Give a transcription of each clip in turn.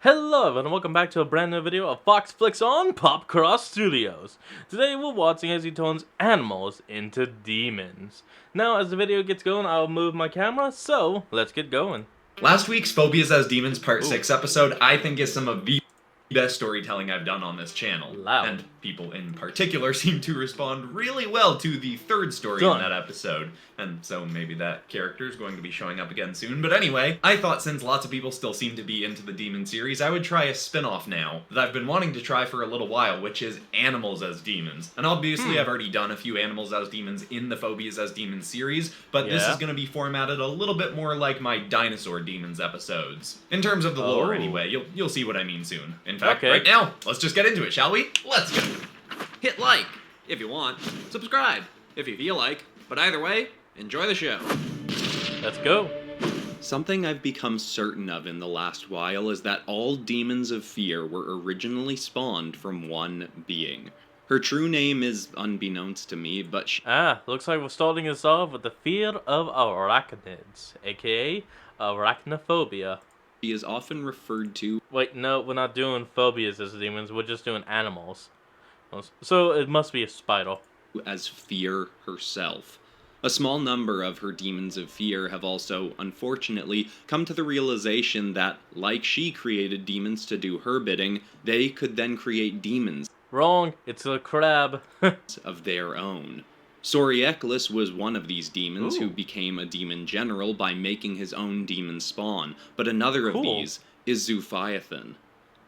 Hello and welcome back to a brand new video of Fox Flicks on Popcross Studios. Today we're watching as he turns animals into demons. Now as the video gets going I'll move my camera, so let's get going. Last week's Phobias as Demons Part Ooh. 6 episode, I think, is some of the best storytelling I've done on this channel. Loud. And people in particular seem to respond really well to the third story in that episode. And so maybe that character is going to be showing up again soon. But anyway, I thought since lots of people still seem to be into the demon series, I would try a spin-off now that I've been wanting to try for a little while, which is animals as demons. And obviously I've already done a few animals as demons in the Phobias as Demons series, but this is going to be formatted a little bit more like my dinosaur demons episodes. In terms of the lore anyway, you'll see what I mean soon. In fact, right now, let's just get into it, shall we? Let's go! Hit like if you want, subscribe if you feel like, but either way, enjoy the show. Let's go. Something I've become certain of in the last while is that all demons of fear were originally spawned from one being. Her true name is unbeknownst to me, but looks like we're starting this off with the fear of arachnids, aka arachnophobia. she is often referred to Wait, no, we're not doing phobias as demons, we're just doing animals. So it must be a spider. as Fear herself. A small number of her demons of fear have also, unfortunately, come to the realization that, like she created demons to do her bidding, they could then create demons Wrong, it's a crab. of their own. Sorieklis was one of these demons Ooh. who became a demon general by making his own demon spawn, but another of these is Zuphiathan.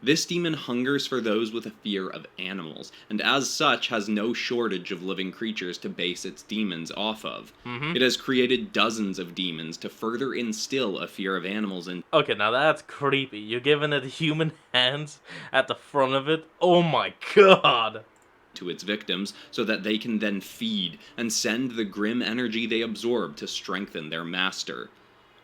This demon hungers for those with a fear of animals, and as such has no shortage of living creatures to base its demons off of. It has created dozens of demons to further instill a fear of animals in Okay, now that's creepy. You're giving it human hands at the front of it? Oh my god! to its victims, so that they can then feed and send the grim energy they absorb to strengthen their master.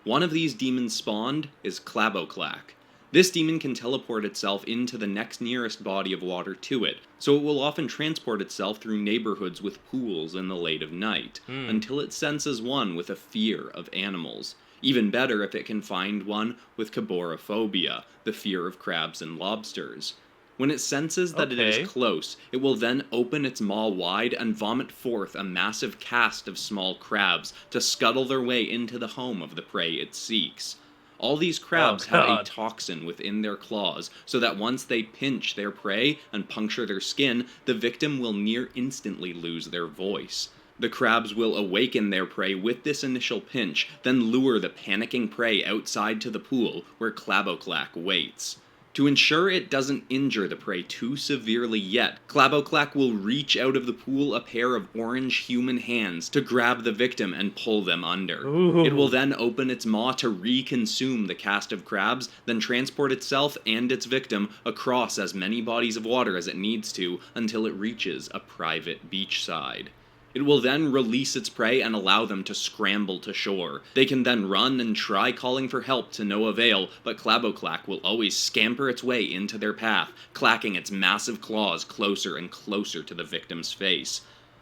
One of these demons spawned is Klaboclak. This demon can teleport itself into the next nearest body of water to it, so it will often transport itself through neighborhoods with pools in the late of night, until it senses one with a fear of animals. Even better if it can find one with Caborophobia, the fear of crabs and lobsters. When it senses that it is close, it will then open its maw wide and vomit forth a massive cast of small crabs to scuttle their way into the home of the prey it seeks. All these crabs have a toxin within their claws, so that once they pinch their prey and puncture their skin, the victim will near instantly lose their voice. The crabs will awaken their prey with this initial pinch, then lure the panicking prey outside to the pool, where Klaboclak waits. To ensure it doesn't injure the prey too severely yet, Klaboclak will reach out of the pool a pair of orange human hands to grab the victim and pull them under. It will then open its maw to reconsume the cast of crabs, then transport itself and its victim across as many bodies of water as it needs to until it reaches a private beachside. It will then release its prey and allow them to scramble to shore. They can then run and try calling for help to no avail, but Klaboclak will always scamper its way into their path, clacking its massive claws closer and closer to the victim's face.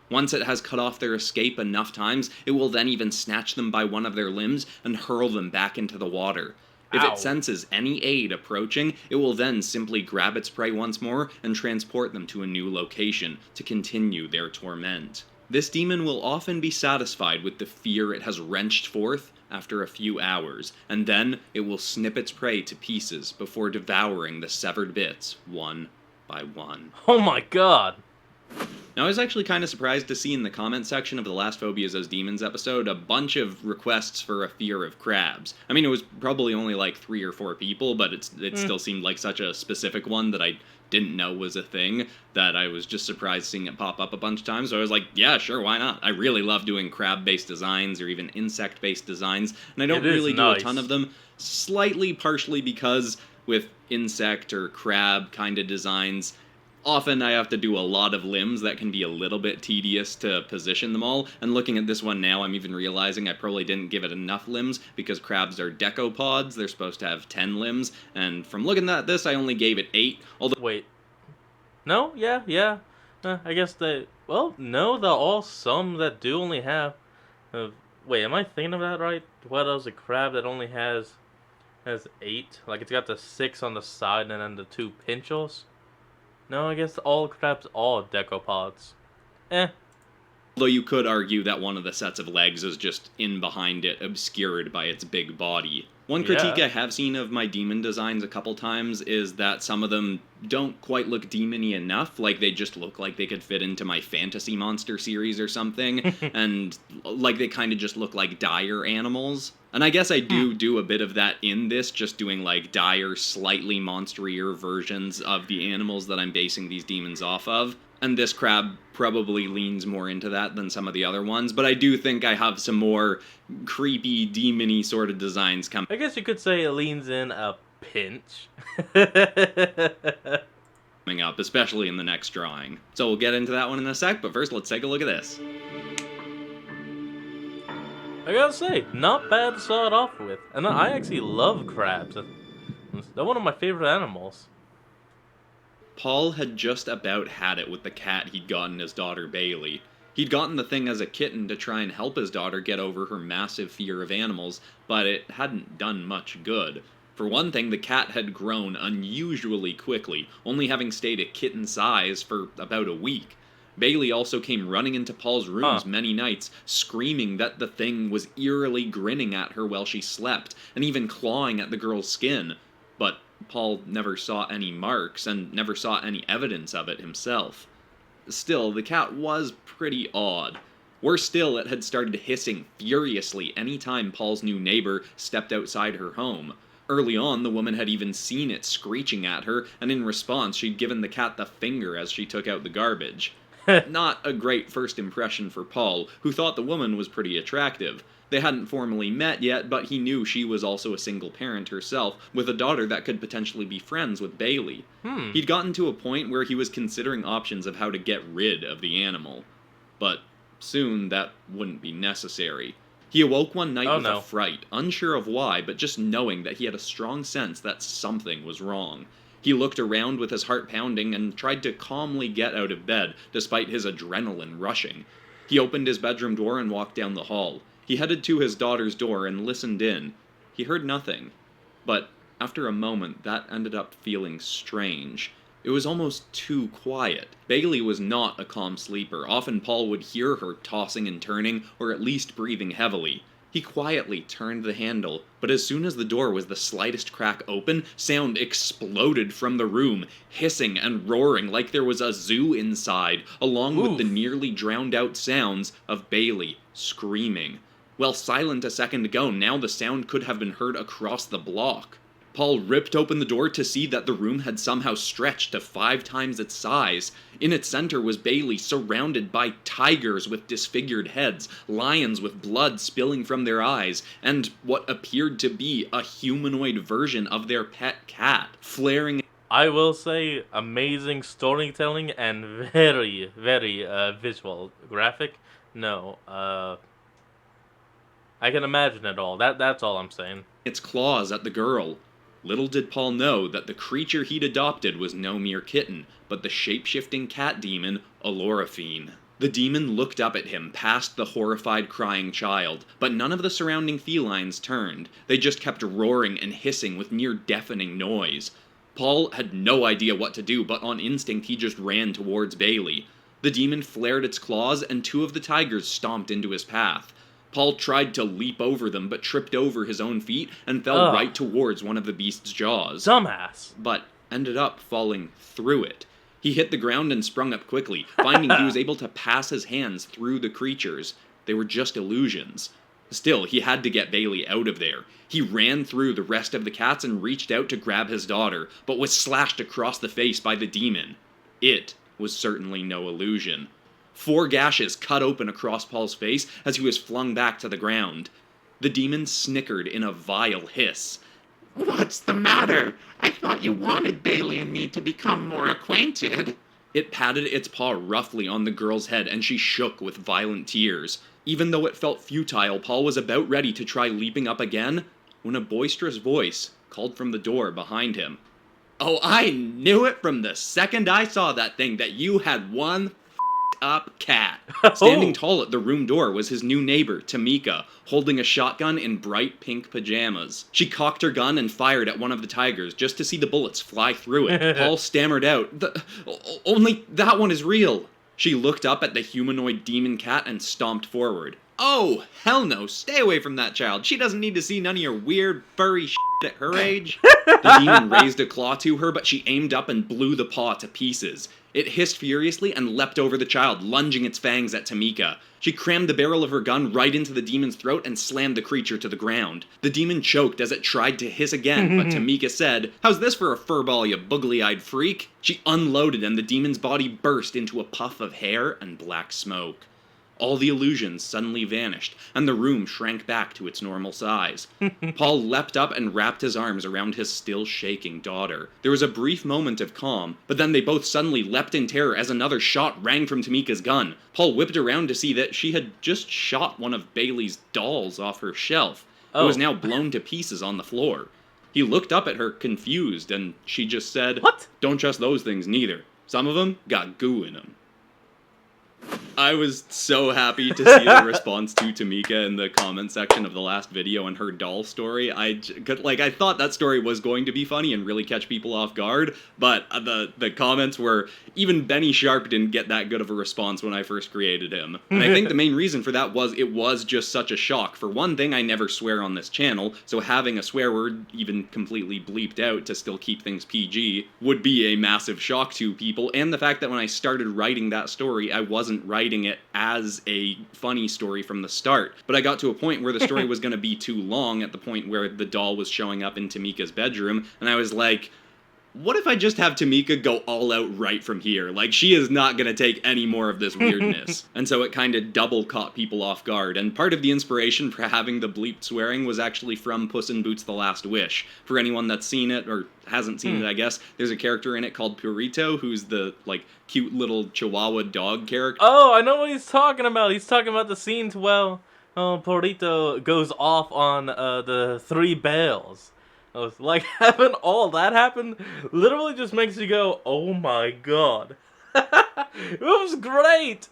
Once it has cut off their escape enough times, it will then even snatch them by one of their limbs and hurl them back into the water. If it senses any aid approaching, it will then simply grab its prey once more and transport them to a new location to continue their torment. This demon will often be satisfied with the fear it has wrenched forth after a few hours, and then it will snip its prey to pieces before devouring the severed bits one by one. Oh my god! Now, I was actually kind of surprised to see in the comment section of the last Phobias as Demons episode a bunch of requests for a fear of crabs. I mean, it was probably only like 3 or 4 people, but it still seemed like such a specific one that I didn't know was a thing, that I was just surprised seeing it pop up a bunch of times. So I was like, yeah, sure, why not? I really love doing crab-based designs or even insect-based designs, and I don't really do a ton of them, slightly partially because with insect or crab kind of designs, often I have to do a lot of limbs that can be a little bit tedious to position them all, and looking at this one now, I'm even realizing I probably didn't give it enough limbs, because crabs are decopods, they're supposed to have 10 limbs, and from looking at this, I only gave it 8, although— Wait. No? Yeah. I guess they... Well, no, there are some that do only have... wait, am I thinking of that right? What else? A crab that only has It has 8. Like, it's got the 6 on the side and then the 2 pinchos. No, I guess all crabs all decopods. Eh. Although you could argue that one of the sets of legs is just in behind it, obscured by its big body. One critique I have seen of my demon designs a couple times is that some of them don't quite look demon-y enough, like they just look like they could fit into my fantasy monster series or something, and like they kind of just look like dire animals. And I guess I do a bit of that in this, just doing like dire, slightly monsterier versions of the animals that I'm basing these demons off of. And this crab probably leans more into that than some of the other ones, but I do think I have some more creepy, demon-y sort of designs coming. I guess you could say it leans in a pinch. Coming up, especially in the next drawing. So we'll get into that one in a sec, but first let's take a look at this. I gotta say, not bad to start off with. And I actually love crabs. They're one of my favorite animals. Paul had just about had it with the cat he'd gotten his daughter Bailey. He'd gotten the thing as a kitten to try and help his daughter get over her massive fear of animals, but it hadn't done much good. For one thing, the cat had grown unusually quickly, only having stayed at kitten size for about a week. Bailey also came running into Paul's rooms many nights, screaming that the thing was eerily grinning at her while she slept, and even clawing at the girl's skin. But Paul never saw any marks, and never saw any evidence of it himself. Still, the cat was pretty odd. Worse still, it had started hissing furiously any time Paul's new neighbor stepped outside her home. Early on, the woman had even seen it screeching at her, and in response she'd given the cat the finger as she took out the garbage. Not a great first impression for Paul, who thought the woman was pretty attractive. They hadn't formally met yet, but he knew she was also a single parent herself, with a daughter that could potentially be friends with Bailey. He'd gotten to a point where he was considering options of how to get rid of the animal. But soon that wouldn't be necessary. He awoke one night with a fright, unsure of why, but just knowing that he had a strong sense that something was wrong. He looked around with his heart pounding and tried to calmly get out of bed, despite his adrenaline rushing. He opened his bedroom door and walked down the hall. He headed to his daughter's door and listened in. He heard nothing. But after a moment, that ended up feeling strange. It was almost too quiet. Bailey was not a calm sleeper. Often Paul would hear her tossing and turning, or at least breathing heavily. He quietly turned the handle, but as soon as the door was the slightest crack open, sound exploded from the room, hissing and roaring like there was a zoo inside, along with the nearly drowned-out sounds of Bailey screaming. Well, silent a second ago, now the sound could have been heard across the block. Paul ripped open the door to see that the room had somehow stretched to 5 times its size. In its center was Bailey, surrounded by tigers with disfigured heads, lions with blood spilling from their eyes, and what appeared to be a humanoid version of their pet cat, flaring. I will say, amazing storytelling and very, very visual. Graphic? No. I can imagine it all. That's all I'm saying. Its claws at the girl. Little did Paul know that the creature he'd adopted was no mere kitten, but the shape-shifting cat demon, Olorifine. The demon looked up at him past the horrified crying child, but none of the surrounding felines turned. They just kept roaring and hissing with near-deafening noise. Paul had no idea what to do, but on instinct he just ran towards Bailey. The demon flared its claws, and 2 of the tigers stomped into his path. Paul tried to leap over them, but tripped over his own feet and fell right towards one of the beast's jaws. Dumbass! But ended up falling through it. He hit the ground and sprung up quickly, finding he was able to pass his hands through the creatures. They were just illusions. Still, he had to get Bailey out of there. He ran through the rest of the cats and reached out to grab his daughter, but was slashed across the face by the demon. It was certainly no illusion. 4 gashes cut open across Paul's face as he was flung back to the ground. The demon snickered in a vile hiss. "What's the matter? I thought you wanted Bailey and me to become more acquainted." It patted its paw roughly on the girl's head, and she shook with violent tears. Even though it felt futile, Paul was about ready to try leaping up again, when a boisterous voice called from the door behind him. "Oh, I knew it from the second I saw that thing, that you had one up cat. Standing tall at the room door was his new neighbor, Tamika, holding a shotgun in bright pink pajamas. She cocked her gun and fired at one of the tigers just to see the bullets fly through it. Paul stammered out, only that one is real. She looked up at the humanoid demon cat and stomped forward. Oh, hell no, stay away from that child. She doesn't need to see none of your weird, furry shit at her age. The demon raised a claw to her, but she aimed up and blew the paw to pieces. It hissed furiously and leapt over the child, lunging its fangs at Tamika. She crammed the barrel of her gun right into the demon's throat and slammed the creature to the ground. The demon choked as it tried to hiss again, but Tamika said, "How's this for a furball, you boogly-eyed freak?" She unloaded and the demon's body burst into a puff of hair and black smoke. All the illusions suddenly vanished, and the room shrank back to its normal size. Paul leapt up and wrapped his arms around his still shaking daughter. There was a brief moment of calm, but then they both suddenly leapt in terror as another shot rang from Tamika's gun. Paul whipped around to see that she had just shot one of Bailey's dolls off her shelf. It was now blown to pieces on the floor. He looked up at her, confused, and she just said, "What? Don't trust those things neither. Some of them got goo in them." I was so happy to see the response to Tamika in the comment section of the last video and her doll story. I thought that story was going to be funny and really catch people off guard, but the comments were, even Benny Sharp didn't get that good of a response when I first created him. And I think the main reason for that was it was just such a shock. For one thing, I never swear on this channel, so having a swear word even completely bleeped out to still keep things PG would be a massive shock to people, and the fact that when I started writing that story, I wasn't writing it as a funny story from the start. But I got to a point where the story was going to be too long, at the point where the doll was showing up in Tamika's bedroom, and I was like, what if I just have Tamika go all out right from here? Like, she is not going to take any more of this weirdness. And so it kind of double caught people off guard, and part of the inspiration for having the bleeped swearing was actually from Puss in Boots: The Last Wish. For anyone that's seen it, or hasn't seen it, I guess, there's a character in it called Purito, who's the, cute little chihuahua dog character. Oh, I know what he's talking about. He's talking about the scenes where Porito goes off on the 3 bells. Like, having all that happen literally just makes you go, oh my god. It was great!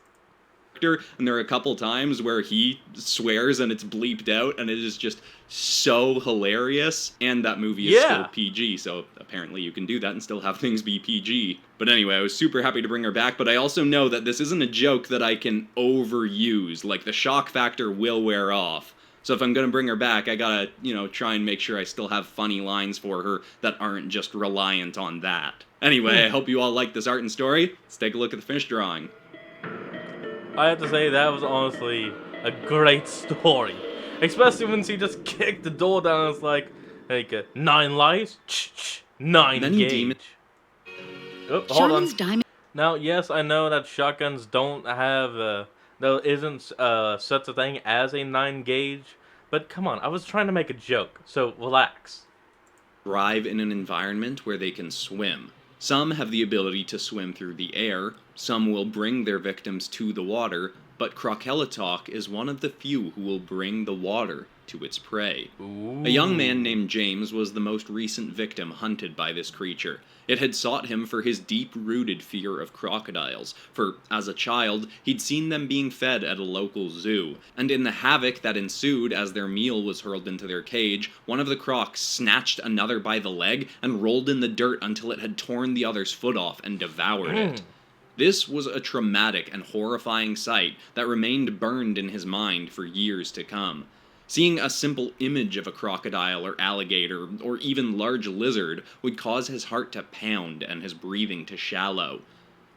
And there are a couple times where he swears and it's bleeped out, and it is just so hilarious. And that movie is still PG, so apparently you can do that and still have things be PG. But anyway, I was super happy to bring her back, but I also know that this isn't a joke that I can overuse. Like, the shock factor will wear off. So if I'm gonna bring her back, I gotta, try and make sure I still have funny lines for her that aren't just reliant on that. Anyway, I hope you all like this art and story. Let's take a look at the finished drawing. I have to say, that was honestly a great story. Especially when she just kicked the door down and it's like 9 lives? 9 gauge. Oh, hold on. Now, yes, I know that shotguns don't have, there isn't such a thing as a 9 gauge, but come on, I was trying to make a joke, so relax. Thrive in an environment where they can swim. Some have the ability to swim through the air, some will bring their victims to the water, but Krokelitok is one of the few who will bring the water to its prey. Ooh. A young man named James was the most recent victim hunted by this creature. It had sought him for his deep-rooted fear of crocodiles, for, as a child, he'd seen them being fed at a local zoo, and in the havoc that ensued as their meal was hurled into their cage, one of the crocs snatched another by the leg and rolled in the dirt until it had torn the other's foot off and devoured it. This was a traumatic and horrifying sight that remained burned in his mind for years to come. Seeing a simple image of a crocodile or alligator, or even large lizard, would cause his heart to pound and his breathing to shallow.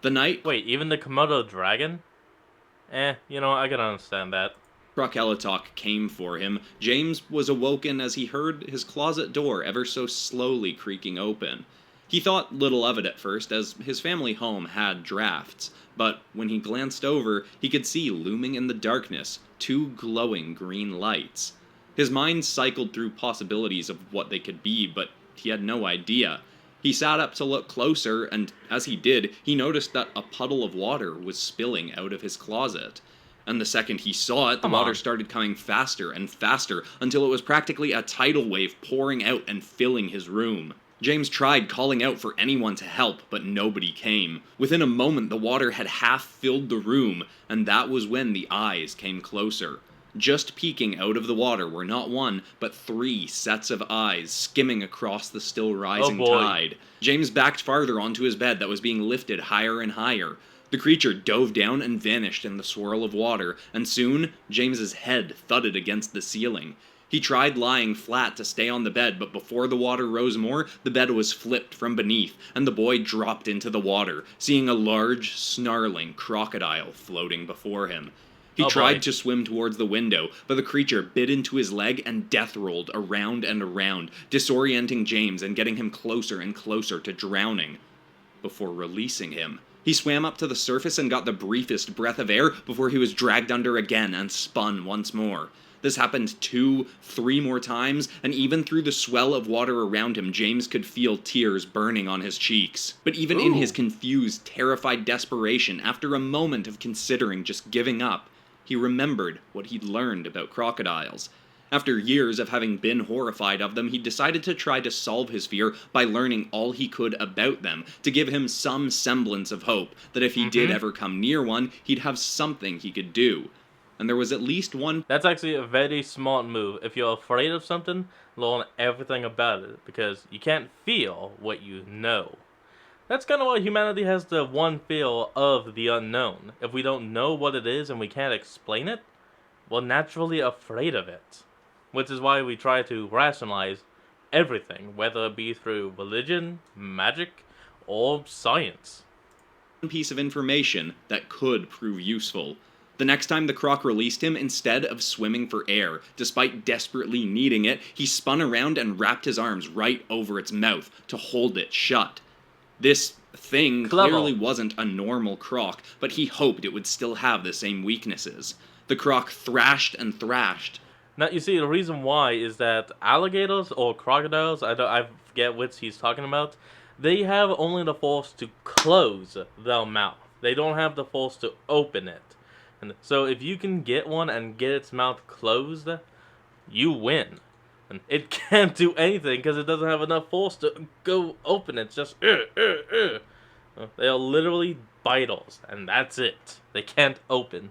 The night... Wait, even the Komodo dragon? I can understand that. Krokelitok came for him. James was awoken as he heard his closet door ever so slowly creaking open. He thought little of it at first, as his family home had drafts, but when he glanced over, he could see looming in the darkness 2 glowing green lights. His mind cycled through possibilities of what they could be, but he had no idea. He sat up to look closer, and as he did, he noticed that a puddle of water was spilling out of his closet. And the second he saw it, the water started coming faster and faster, until it was practically a tidal wave pouring out and filling his room. James tried calling out for anyone to help, but nobody came. Within a moment, the water had half filled the room, and that was when the eyes came closer. Just peeking out of the water were not one, but 3 sets of eyes skimming across the still rising tide. James backed farther onto his bed that was being lifted higher and higher. The creature dove down and vanished in the swirl of water, and soon, James's head thudded against the ceiling. He tried lying flat to stay on the bed, but before the water rose more, the bed was flipped from beneath, and the boy dropped into the water, seeing a large, snarling crocodile floating before him. He tried to swim towards the window, but the creature bit into his leg and death rolled around and around, disorienting James and getting him closer and closer to drowning, before releasing him. He swam up to the surface and got the briefest breath of air before he was dragged under again and spun once more. This happened 2, 3 more times, and even through the swell of water around him, James could feel tears burning on his cheeks. But even in his confused, terrified desperation, after a moment of considering just giving up, he remembered what he'd learned about crocodiles. After years of having been horrified of them, he decided to try to solve his fear by learning all he could about them, to give him some semblance of hope that if he did ever come near one, he'd have something he could do. And there was at least one... That's actually a very smart move. If you're afraid of something, learn everything about it, because you can't feel what you know. That's kind of why humanity has the one feel of the unknown. If we don't know what it is and we can't explain it, we're naturally afraid of it. Which is why we try to rationalize everything, whether it be through religion, magic, or science. One piece of information that could prove useful. The next time the croc released him, instead of swimming for air, despite desperately needing it, he spun around and wrapped his arms right over its mouth to hold it shut. This thing clearly wasn't a normal croc, but he hoped it would still have the same weaknesses. The croc thrashed and thrashed. Now, you see, the reason why is that alligators or crocodiles, I forget which he's talking about, they have only the force to close their mouth. They don't have the force to open it. And so if you can get one and get its mouth closed, you win. And it can't do anything because it doesn't have enough force to go open it. It's just, They are literally vitals, and that's it. They can't open.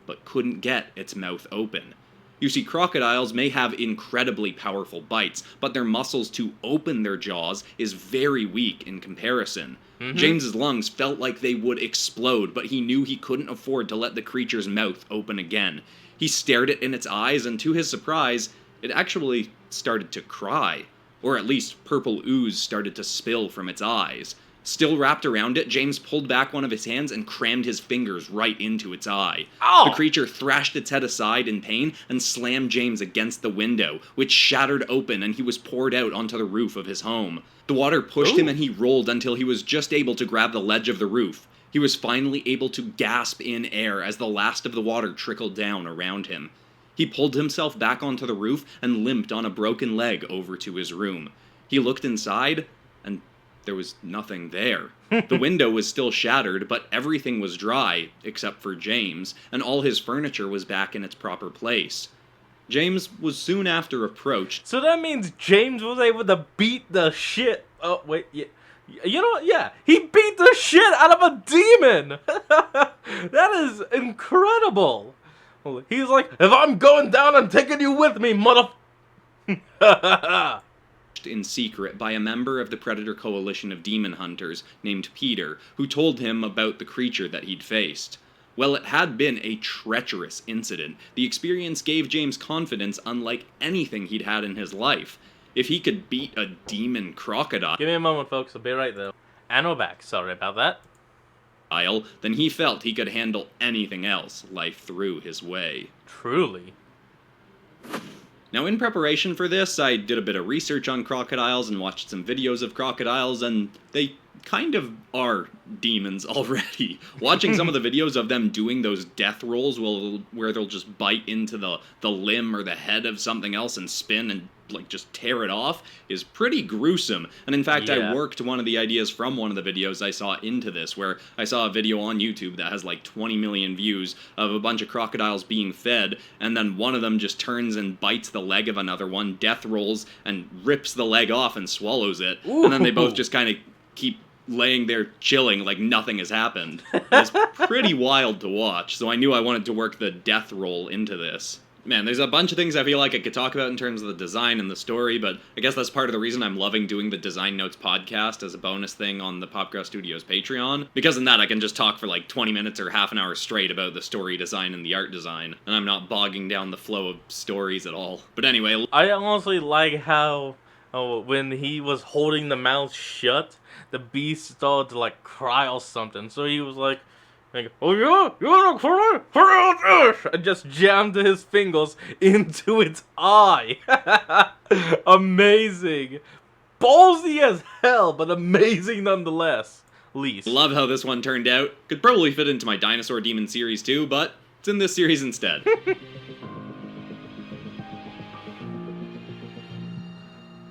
But couldn't get its mouth open. You see, crocodiles may have incredibly powerful bites, but their muscles to open their jaws is very weak in comparison. James's lungs felt like they would explode, but he knew he couldn't afford to let the creature's mouth open again. He stared it in its eyes, and to his surprise, it actually started to cry. Or at least purple ooze started to spill from its eyes. Still wrapped around it, James pulled back one of his hands and crammed his fingers right into its eye. Ow! The creature thrashed its head aside in pain and slammed James against the window, which shattered open and he was poured out onto the roof of his home. The water pushed him and he rolled until he was just able to grab the ledge of the roof. He was finally able to gasp in air as the last of the water trickled down around him. He pulled himself back onto the roof and limped on a broken leg over to his room. He looked inside, and there was nothing there. The window was still shattered, but everything was dry, except for James, and all his furniture was back in its proper place. James was soon after approached. So that means James was able to beat the shit... Oh, wait, yeah. You know what? Yeah, he beat the shit out of a demon! That is incredible! He's like, if I'm going down, I'm taking you with me, mother... in secret by a member of the Predator Coalition of Demon Hunters named Peter, who told him about the creature that he'd faced. Well, it had been a treacherous incident. The experience gave James confidence unlike anything he'd had in his life. If he could beat a demon crocodile... Give me a moment, folks. I'll be right there. And we're back. Sorry about that. Then he felt he could handle anything else life threw his way. Truly. Now, in preparation for this, I did a bit of research on crocodiles and watched some videos of crocodiles, and they kind of are demons already. Watching some of the videos of them doing those death rolls where they'll just bite into the limb or the head of something else and spin and like just tear it off is pretty gruesome. And in fact, Yeah. I worked one of the ideas from one of the videos I saw into this, where I saw a video on YouTube that has like 20 million views of a bunch of crocodiles being fed, and then one of them just turns and bites the leg of another one, death rolls, and rips the leg off and swallows it. Ooh. And then they both just kind of keep laying there chilling like nothing has happened. It's pretty wild to watch, so I knew I wanted to work the death roll into this. Man, there's a bunch of things I feel like I could talk about in terms of the design and the story, but I guess that's part of the reason I'm loving doing the Design Notes podcast as a bonus thing on the Popcross Studios Patreon. Because in that, I can just talk for like 20 minutes or half an hour straight about the story design and the art design, and I'm not bogging down the flow of stories at all. But anyway... I honestly like how when he was holding the mouth shut, the beast started to like cry or something. So he was like oh yeah, you're gonna cry, and just jammed his fingers into its eye. Amazing. Ballsy as hell, but amazing nonetheless. Least. Love how this one turned out. Could probably fit into my Dinosaur Demon series too, but it's in this series instead.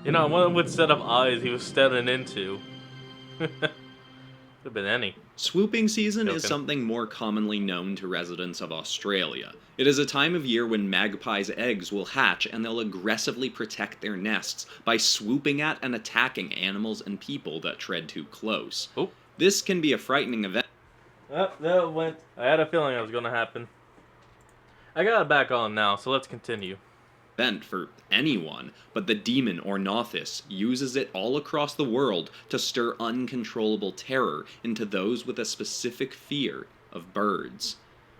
You know, I wonder what set of eyes he was staring into. Could have been any. Swooping season is Joking. something more commonly known to residents of Australia. It is a time of year when magpies' eggs will hatch and they'll aggressively protect their nests by swooping at and attacking animals and people that tread too close. Oh. This can be a frightening event. Oh, there it went. I had a feeling it was going to happen. I got it back on now, so let's continue. For anyone, but the demon Ornithus uses it all across the world to stir uncontrollable terror into those with a specific fear of birds.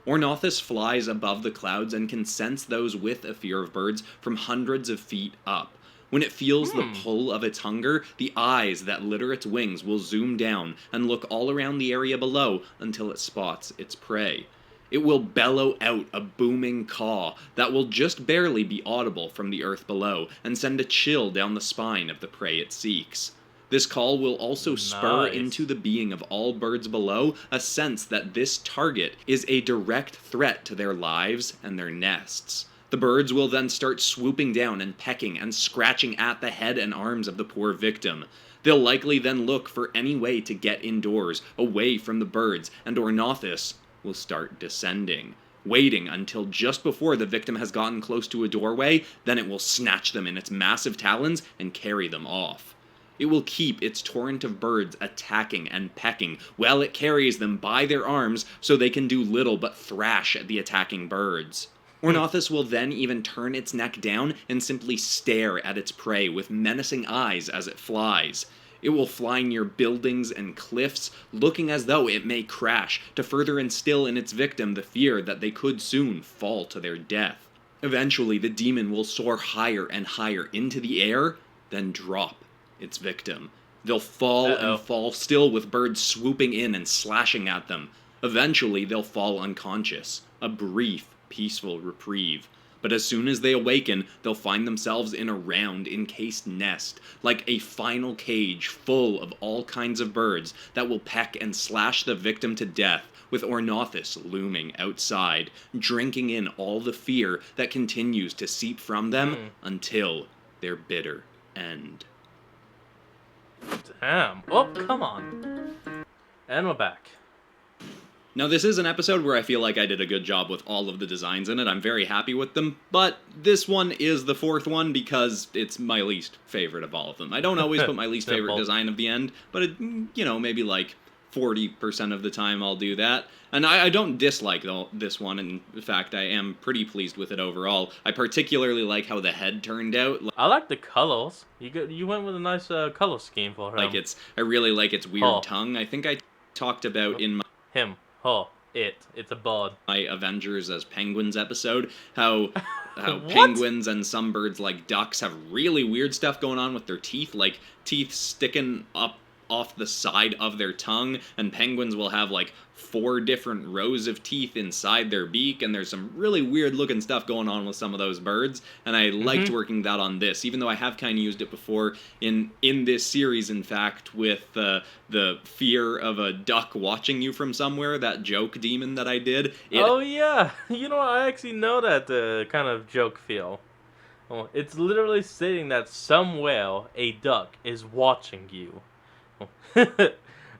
Ornithus flies above the clouds and can sense those with a fear of birds from hundreds of feet up. When it feels the pull of its hunger, the eyes that litter its wings will zoom down and look all around the area below until it spots its prey. It will bellow out a booming caw that will just barely be audible from the earth below and send a chill down the spine of the prey it seeks. This call will also spur Nice. into the being of all birds below a sense that this target is a direct threat to their lives and their nests. The birds will then start swooping down and pecking and scratching at the head and arms of the poor victim. They'll likely then look for any way to get indoors, away from the birds, and Ornithus will start descending, waiting until just before the victim has gotten close to a doorway, then it will snatch them in its massive talons and carry them off. It will keep its torrent of birds attacking and pecking while it carries them by their arms so they can do little but thrash at the attacking birds. Ornithus will then even turn its neck down and simply stare at its prey with menacing eyes as it flies. It will fly near buildings and cliffs, looking as though it may crash, to further instill in its victim the fear that they could soon fall to their death. Eventually, the demon will soar higher and higher into the air, then drop its victim. They'll fall and fall still with birds swooping in and slashing at them. Eventually, they'll fall unconscious. A brief, peaceful reprieve. But as soon as they awaken, they'll find themselves in a round, encased nest, like a final cage full of all kinds of birds that will peck and slash the victim to death, with Ornithus looming outside, drinking in all the fear that continues to seep from them until their bitter end. Damn. Oh, come on. And we're back. Now, this is an episode where I feel like I did a good job with all of the designs in it. I'm very happy with them, but this one is the fourth one because it's my least favorite of all of them. I don't always put my least favorite design at the end, but, maybe like 40% of the time I'll do that. And I don't dislike this one. In fact, I am pretty pleased with it overall. I particularly like how the head turned out. I like the colors. You went with a nice color scheme for him. I really like its weird tongue. I think I talked about in my... Him. It's a bird. My Avengers as Penguins episode, how penguins and some birds like ducks have really weird stuff going on with their teeth, like teeth sticking up off the side of their tongue, and penguins will have like 4 different rows of teeth inside their beak, and there's some really weird looking stuff going on with some of those birds, and I liked working that on this, even though I have kind of used it before in this series, in fact, with the fear of a duck watching you from somewhere, that joke demon that I did. Oh yeah, I actually know that kind of joke feel. Oh, it's literally stating that somewhere a duck is watching you.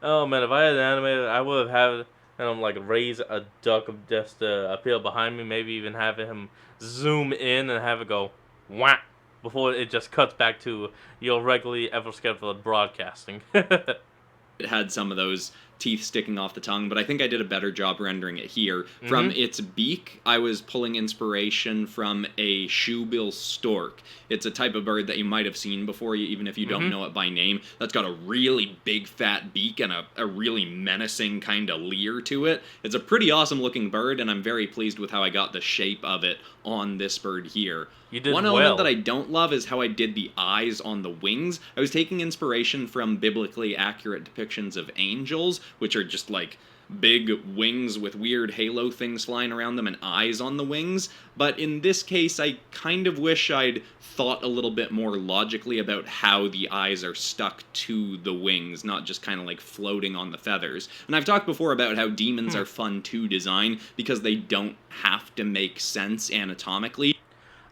Oh man, if I had an animator, I would have had him like raise a duck just to appear behind me. Maybe even have him zoom in and have it go whack before it just cuts back to your regularly ever scheduled broadcasting. It had some of those teeth sticking off the tongue, but I think I did a better job rendering it here. From its beak, I was pulling inspiration from a shoebill stork. It's a type of bird that you might have seen before, even if you don't know it by name. That's got a really big fat beak and a really menacing kind of leer to it. It's a pretty awesome looking bird, and I'm very pleased with how I got the shape of it on this bird here. You did One well. element that I don't love is how I did the eyes on the wings. I was taking inspiration from biblically accurate depictions of angels, which are just like big wings with weird halo things flying around them and eyes on the wings. But in this case, I kind of wish I'd thought a little bit more logically about how the eyes are stuck to the wings, not just kind of like floating on the feathers. And I've talked before about how demons are fun to design because they don't have to make sense anatomically.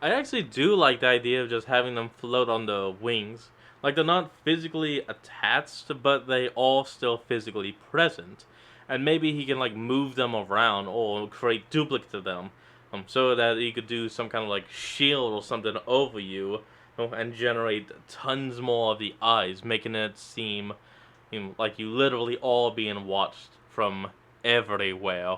I actually do like the idea of just having them float on the wings. Like, they're not physically attached, but they are still physically present. And maybe he can, like, move them around or create duplicates of them. So that he could do some kind of, like, shield or something over you, and generate tons more of the eyes, making it seem like you literally are being watched from everywhere.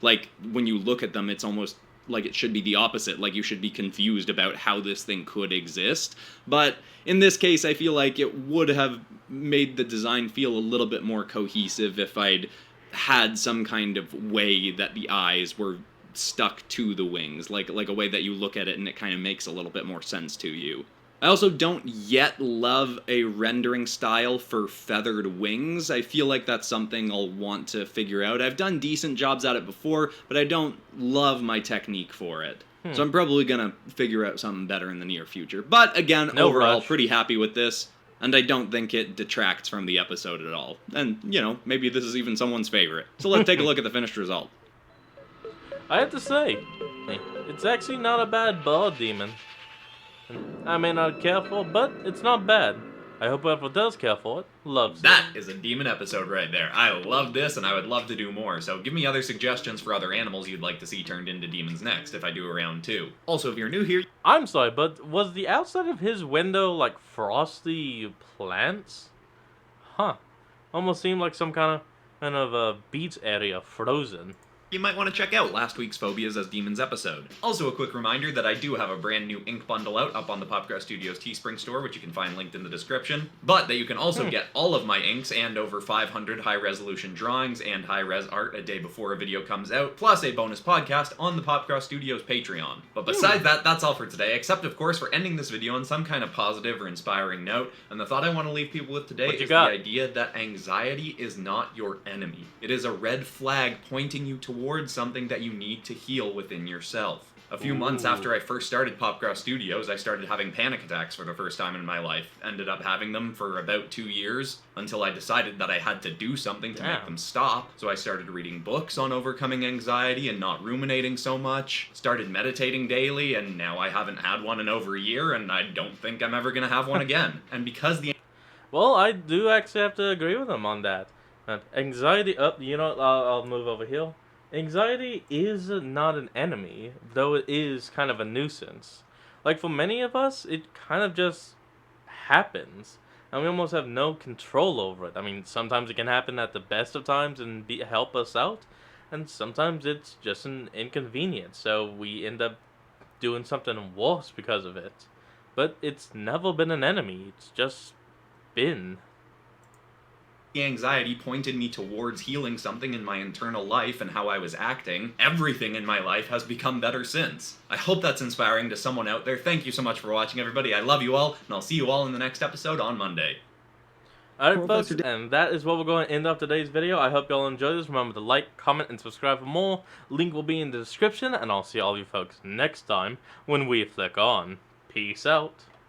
Like, when you look at them, it's almost like it should be the opposite, like you should be confused about how this thing could exist. But in this case, I feel like it would have made the design feel a little bit more cohesive if I'd had some kind of way that the eyes were stuck to the wings, like a way that you look at it and it kind of makes a little bit more sense to you. I also don't yet love a rendering style for feathered wings. I feel like that's something I'll want to figure out. I've done decent jobs at it before, but I don't love my technique for it. So I'm probably gonna figure out something better in the near future. But again, overall, pretty happy with this, and I don't think it detracts from the episode at all. And, you know, maybe this is even someone's favorite. So let's take a look at the finished result. I have to say, it's actually not a bad bird demon. I may not care for it, but it's not bad. I hope whoever does care for it loves it. That is a demon episode right there. I love this, and I would love to do more, so give me other suggestions for other animals you'd like to see turned into demons next if I do a round 2. Also, if you're new here... I'm sorry, but was the outside of his window like frosty plants? Huh. Almost seemed like some kind of a beach area frozen. You might want to check out last week's Phobias as Demons episode. Also, a quick reminder that I do have a brand new ink bundle out up on the Popcraft Studios Teespring store, which you can find linked in the description, but that you can also get all of my inks and over 500 high-resolution drawings and high-res art a day before a video comes out, plus a bonus podcast on the Popcraft Studios Patreon. But besides that, that's all for today, except of course for ending this video on some kind of positive or inspiring note, and the thought I want to leave people with today is the idea that anxiety is not your enemy. It is a red flag pointing you towards something that you need to heal within yourself. A few months after I first started Popcraft Studios, I started having panic attacks for the first time in my life. Ended up having them for about 2 years, until I decided that I had to do something to make them stop. So I started reading books on overcoming anxiety and not ruminating so much. Started meditating daily, and now I haven't had one in over a year, and I don't think I'm ever gonna have one again. And because the... Well, I do actually have to agree with him on that. Anxiety... you know what, I'll move over here. Anxiety is not an enemy, though it is kind of a nuisance. Like, for many of us, it kind of just happens, and we almost have no control over it. I mean, sometimes it can happen at the best of times and help us out, and sometimes it's just an inconvenience, so we end up doing something worse because of it. But it's never been an enemy, it's just been. The anxiety pointed me towards healing something in my internal life and how I was acting. Everything in my life has become better since. I hope that's inspiring to someone out there. Thank you so much for watching, everybody. I love you all, and I'll see you all in the next episode on Monday. Alright folks, and that is what we're going to end off today's video. I hope you all enjoyed this. Remember to like, comment, and subscribe for more. Link will be in the description, and I'll see all you folks next time when we flick on. Peace out.